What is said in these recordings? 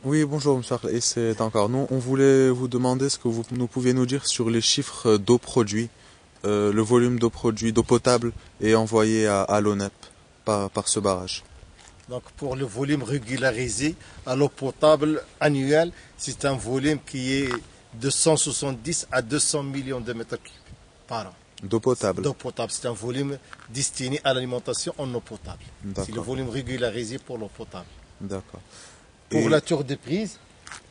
Oui, bonjour, monsieur Arl, et c'est encore nous. On voulait vous demander ce que vous nous pouviez nous dire sur les chiffres d'eau produit, le volume d'eau produit, d'eau potable et envoyé à l'ONEP par ce barrage. Donc pour le volume régularisé à l'eau potable annuelle, c'est un volume qui est de 170 à 200 millions de mètres cubes par an. D'eau potable. D'eau potable, c'est un volume destiné à l'alimentation en eau potable. C'est le D'accord, volume régularisé pour l'eau potable. d'accord. Pour Et la tour de prise,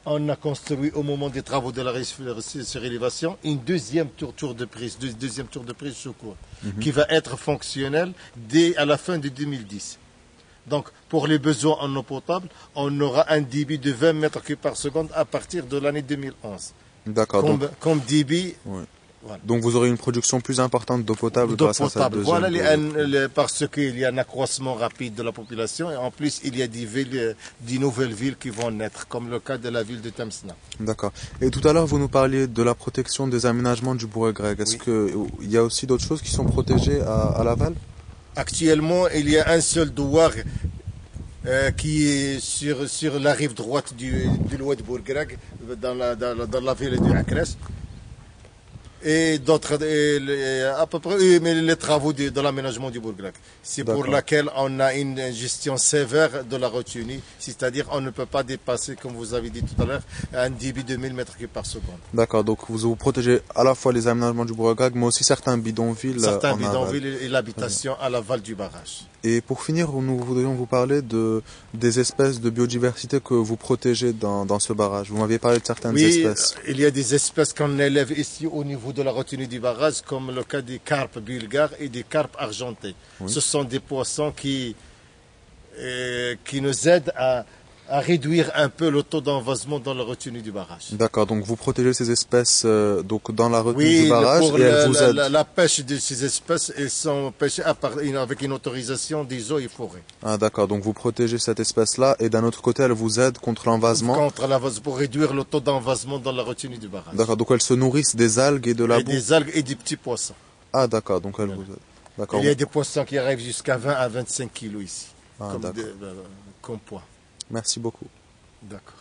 on a construit au moment des travaux de la surélévation une deuxième tour de prise, deuxième tour de prise secours, qui va être fonctionnelle dès à la fin de 2010. Donc, pour les besoins en eau potable, on aura un débit de 20 mètres cubes par seconde à partir de l'année 2011. d'accord, Comme débit, ouais. voilà. Donc vous aurez une production plus importante d'eau potable D'eau grâce à cette potable. deuxième Voilà, tour. parce qu'il y a un accroissement rapide de la population et en plus, il y a des nouvelles villes qui vont naître, comme le cas de la ville de Tamsna. D'accord. Et tout à l'heure, vous nous parliez de la protection des aménagements du Bourg-Grec. Est-ce Oui. qu'il y a aussi d'autres choses qui sont protégées à Laval? Actuellement, il y a un seul douar qui est sur la rive droite de l'ouest de Bourg-Grec, dans la ville de Acres. Et d'autres, à peu près, mais les travaux de l'aménagement du Bourg-Grec. C'est pour D'accord. laquelle on a une gestion sévère de la retenue, c'est-à-dire on ne peut pas dépasser, comme vous avez dit tout à l'heure, un débit de 1000 mètres cubes par seconde. D'accord, donc vous protégez à la fois les aménagements du Bourg-Grec, mais aussi certains bidonvilles Certains en aval. bidonvilles et l'habitation à l'aval du barrage. Et pour finir, nous voudrions vous parler des espèces de biodiversité que vous protégez dans ce barrage. Vous m'aviez parlé de certaines Oui, espèces. il y a des espèces qu'on élève ici au niveau de la retenue du barrage, comme le cas des carpes bulgares et des carpes argentées. Oui. Ce sont des poissons qui nous aident à réduire un peu le taux d'envasement dans la retenue du barrage. D'accord, donc vous protégez ces espèces donc dans la retenue du Oui, barrage pour et elles vous aident. la pêche de ces espèces, elles sont pêchées avec une autorisation des eaux et forêts. Ah d'accord, donc vous protégez cette espèce-là et d'un autre côté, elle vous aide contre l'envasement. Contre l'envasement, pour réduire le taux d'envasement dans la retenue du barrage. D'accord, donc elles se nourrissent des algues et de la Et boue. des algues et des petits poissons. Ah d'accord, donc elles vous aident. D'accord. Il y a des poissons qui arrivent jusqu'à 20 à 25 kilos ici, Ah, comme, d'accord. comme poids. Merci beaucoup. D'accord.